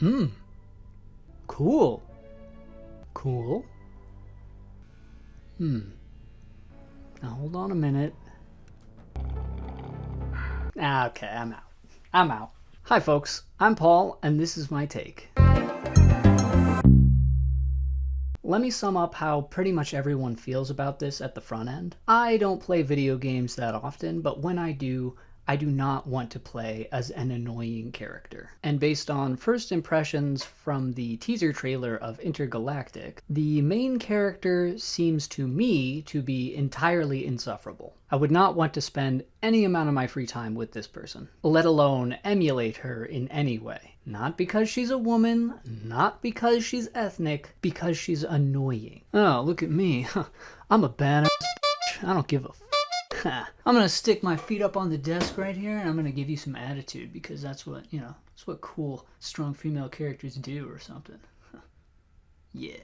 Cool. Cool. Now hold on a minute. Okay, I'm out. Hi folks, I'm Paul, and this is my take. Let me sum up how pretty much everyone feels about this at the front end. I don't play video games that often, but when I do not want to play as an annoying character. And based on first impressions from the teaser trailer of Intergalactic, the main character seems to me to be entirely insufferable. I would not want to spend any amount of my free time with this person, let alone emulate her in any way. Not because she's a woman, not because she's ethnic, because she's annoying. Oh, look at me. I'm a badass bitch. I don't give a I'm gonna stick my feet up on the desk right here and I'm gonna give you some attitude because that's what, that's what cool, strong female characters do or something. Yeah.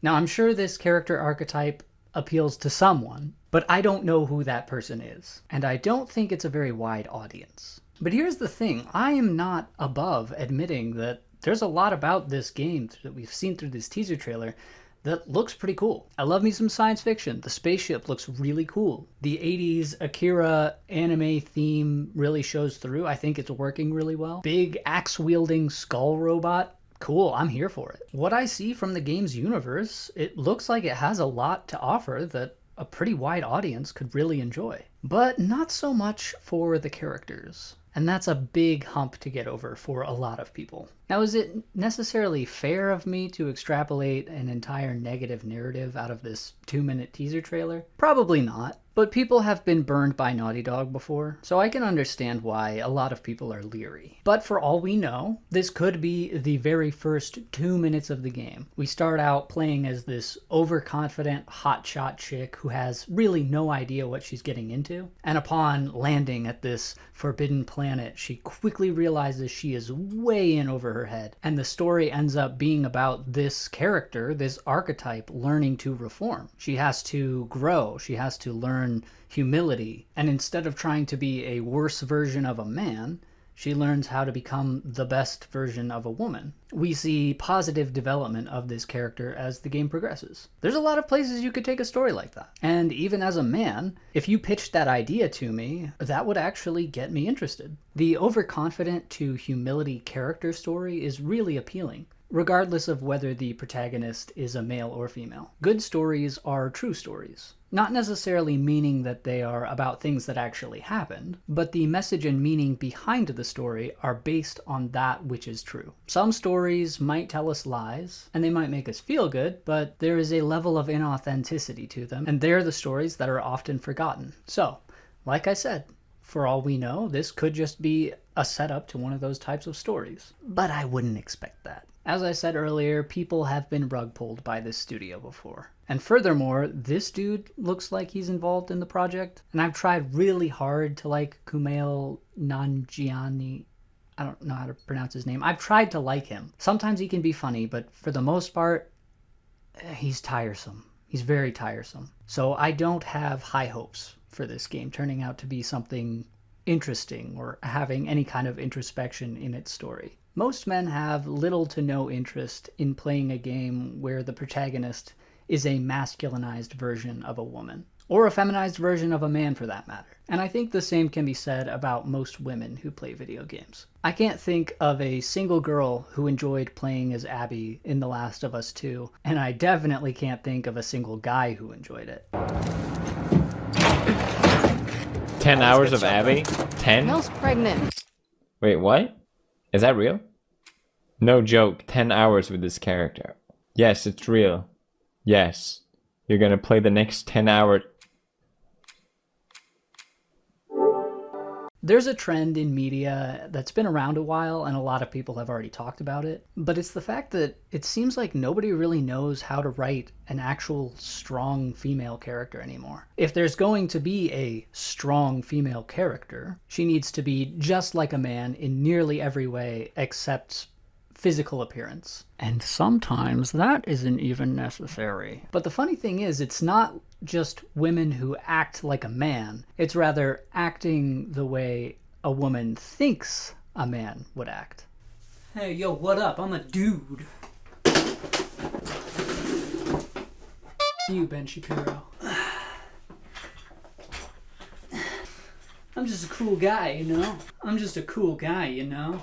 Now I'm sure this character archetype appeals to someone, but I don't know who that person is. And I don't think it's a very wide audience. But here's the thing, I am not above admitting that there's a lot about this game that we've seen through this teaser trailer that looks pretty cool. I love me some science fiction. The spaceship looks really cool. The 80s Akira anime theme really shows through. I think it's working really well. Big axe-wielding skull robot. Cool, I'm here for it. What I see from the game's universe, it looks like it has a lot to offer that a pretty wide audience could really enjoy. But not so much for the characters. And that's a big hump to get over for a lot of people. Now, is it necessarily fair of me to extrapolate an entire negative narrative out of this 2-minute teaser trailer? Probably not. But people have been burned by Naughty Dog before, so I can understand why a lot of people are leery. But for all we know, this could be the very first 2 minutes of the game. We start out playing as this overconfident hotshot chick who has really no idea what she's getting into. And upon landing at this forbidden planet, she quickly realizes she is way in over her head. And the story ends up being about this character, this archetype, learning to reform. She has to grow. She has to learn humility, and instead of trying to be a worse version of a man, she learns how to become the best version of a woman. We see positive development of this character as the game progresses. There's a lot of places you could take a story like that. And even as a man, if you pitched that idea to me, that would actually get me interested. The overconfident to humility character story is really appealing, regardless of whether the protagonist is a male or female. Good stories are true stories. Not necessarily meaning that they are about things that actually happened, but the message and meaning behind the story are based on that which is true. Some stories might tell us lies, and they might make us feel good, but there is a level of inauthenticity to them, and they're the stories that are often forgotten. So, like I said, for all we know, this could just be a setup to one of those types of stories. But I wouldn't expect that. As I said earlier, people have been rug pulled by this studio before. And furthermore, this dude looks like he's involved in the project. And I've tried really hard to like Kumail Nanjiani. I don't know how to pronounce his name. I've tried to like him. Sometimes he can be funny, but for the most part, he's tiresome. He's very tiresome. So I don't have high hopes for this game turning out to be something interesting or having any kind of introspection in its story. Most men have little to no interest in playing a game where the protagonist is a masculinized version of a woman, or a feminized version of a man for that matter. And I think the same can be said about most women who play video games. I can't think of a single girl who enjoyed playing as Abby in The Last of Us 2, and I definitely can't think of a single guy who enjoyed it. 10 hours of Abby? 10? Mel's pregnant. Wait, what? Is that real? No joke, 10 hours with this character. Yes, it's real. Yes. You're gonna play the next 10 hours. There's a trend in media that's been around a while, and a lot of people have already talked about it, but it's the fact that it seems like nobody really knows how to write an actual strong female character anymore. If there's going to be a strong female character, she needs to be just like a man in nearly every way except physical appearance. And sometimes that isn't even necessary. But the funny thing is, it's not just women who act like a man. It's rather acting the way a woman thinks a man would act. Hey, yo, what up? I'm a dude. You, Ben Shapiro. I'm just a cool guy, you know? I'm just a cool guy, you know?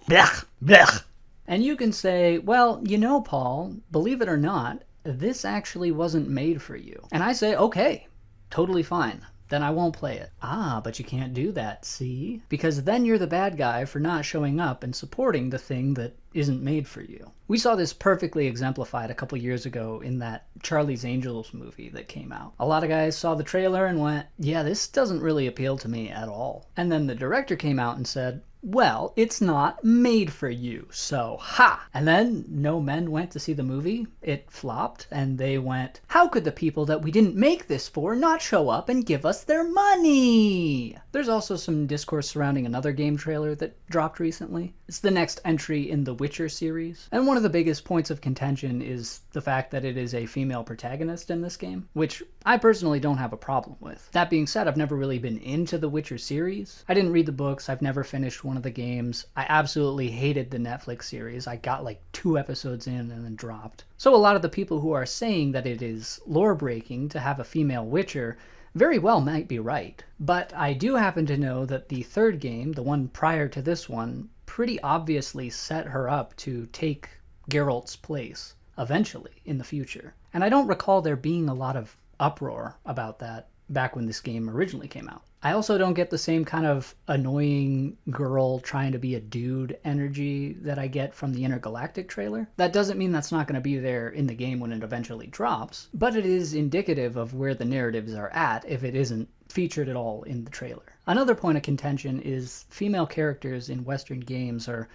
Blech, blech. And you can say, well, you know, Paul, believe it or not, this actually wasn't made for you. And I say, okay, totally fine. Then I won't play it. Ah, but you can't do that, see? Because then you're the bad guy for not showing up and supporting the thing that isn't made for you. We saw this perfectly exemplified a couple years ago in that Charlie's Angels movie that came out. A lot of guys saw the trailer and went, yeah, this doesn't really appeal to me at all. And then the director came out and said, well, it's not made for you, so ha! And then no men went to see the movie, it flopped, and they went, how could the people that we didn't make this for not show up and give us their money? There's also some discourse surrounding another game trailer that dropped recently. It's the next entry in the Witcher series, and one of the biggest points of contention is the fact that it is a female protagonist in this game, which I personally don't have a problem with. That being said, I've never really been into the Witcher series. I didn't read the books, I've never finished one of the games. I absolutely hated the Netflix series. I got like 2 episodes in and then dropped. So a lot of the people who are saying that it is lore breaking to have a female Witcher very well might be right. But I do happen to know that the third game, the one prior to this one, pretty obviously set her up to take Geralt's place eventually in the future. And I don't recall there being a lot of uproar about that back when this game originally came out. I also don't get the same kind of annoying girl trying to be a dude energy that I get from the Intergalactic trailer. That doesn't mean that's not going to be there in the game when it eventually drops, but it is indicative of where the narratives are at if it isn't featured at all in the trailer. Another point of contention is female characters in Western games are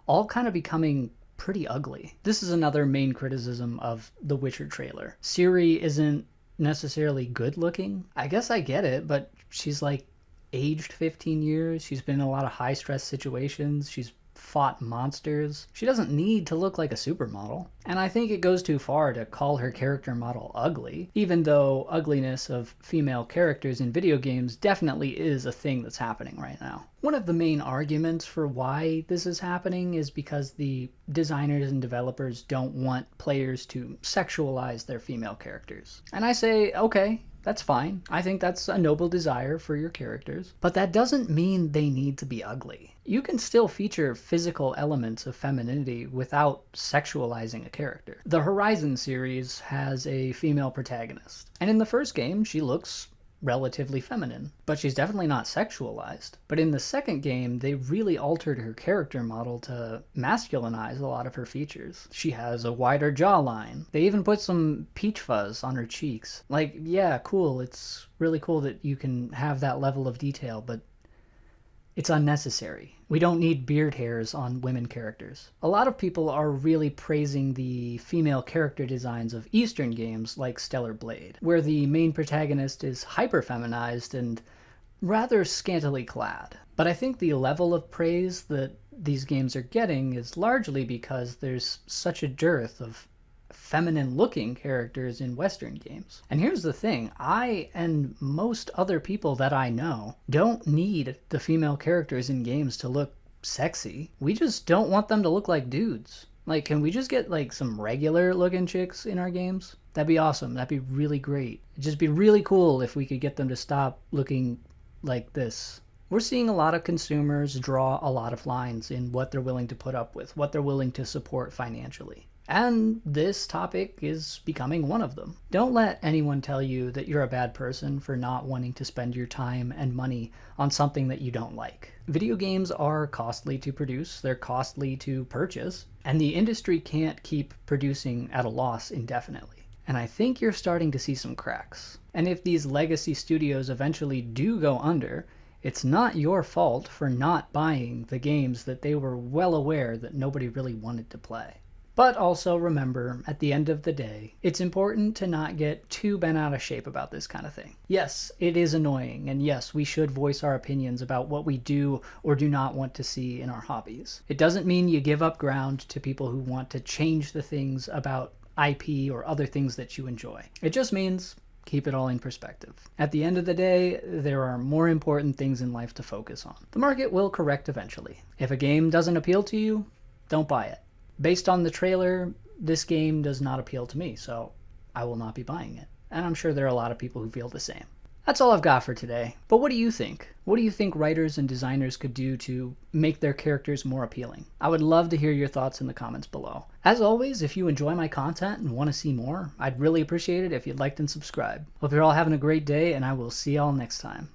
all kind of becoming pretty ugly. This is another main criticism of the Witcher trailer. Ciri isn't necessarily good looking. I guess I get it, but she's like aged 15 years. She's been in a lot of high stress situations. She's fought monsters. She doesn't need to look like a supermodel. And I think it goes too far to call her character model ugly, even though ugliness of female characters in video games definitely is a thing that's happening right now. One of the main arguments for why this is happening is because the designers and developers don't want players to sexualize their female characters. And I say, okay, that's fine. I think that's a noble desire for your characters. But that doesn't mean they need to be ugly. You can still feature physical elements of femininity without sexualizing a character. The Horizon series has a female protagonist. And in the first game, she looks relatively feminine, but she's definitely not sexualized. But in the second game, they really altered her character model to masculinize a lot of her features. She has a wider jawline. They even put some peach fuzz on her cheeks. Like, yeah, cool, it's really cool that you can have that level of detail, but it's unnecessary. We don't need beard hairs on women characters. A lot of people are really praising the female character designs of Eastern games like Stellar Blade, where the main protagonist is hyper-feminized and rather scantily clad. But I think the level of praise that these games are getting is largely because there's such a dearth of feminine-looking characters in Western games. And here's the thing, I and most other people that I know don't need the female characters in games to look sexy. We just don't want them to look like dudes. Like, can we just get like some regular looking chicks in our games? That'd be awesome. That'd be really great. It'd just be really cool if we could get them to stop looking like this. We're seeing a lot of consumers draw a lot of lines in what they're willing to put up with, what they're willing to support financially. And this topic is becoming one of them. Don't let anyone tell you that you're a bad person for not wanting to spend your time and money on something that you don't like. Video games are costly to produce, they're costly to purchase, and the industry can't keep producing at a loss indefinitely. And I think you're starting to see some cracks. And if these legacy studios eventually do go under, it's not your fault for not buying the games that they were well aware that nobody really wanted to play. But also remember, at the end of the day, it's important to not get too bent out of shape about this kind of thing. Yes, it is annoying, and yes, we should voice our opinions about what we do or do not want to see in our hobbies. It doesn't mean you give up ground to people who want to change the things about IP or other things that you enjoy. It just means Keep it all in perspective. At the end of the day, there are more important things in life to focus on. The market will correct eventually. If a game doesn't appeal to you, don't buy it. Based on the trailer, this game does not appeal to me, so I will not be buying it. And I'm sure there are a lot of people who feel the same. That's all I've got for today. But what do you think? What do you think writers and designers could do to make their characters more appealing? I would love to hear your thoughts in the comments below. As always, if you enjoy my content and want to see more, I'd really appreciate it if you'd like and subscribe. Hope you're all having a great day, and I will see y'all next time.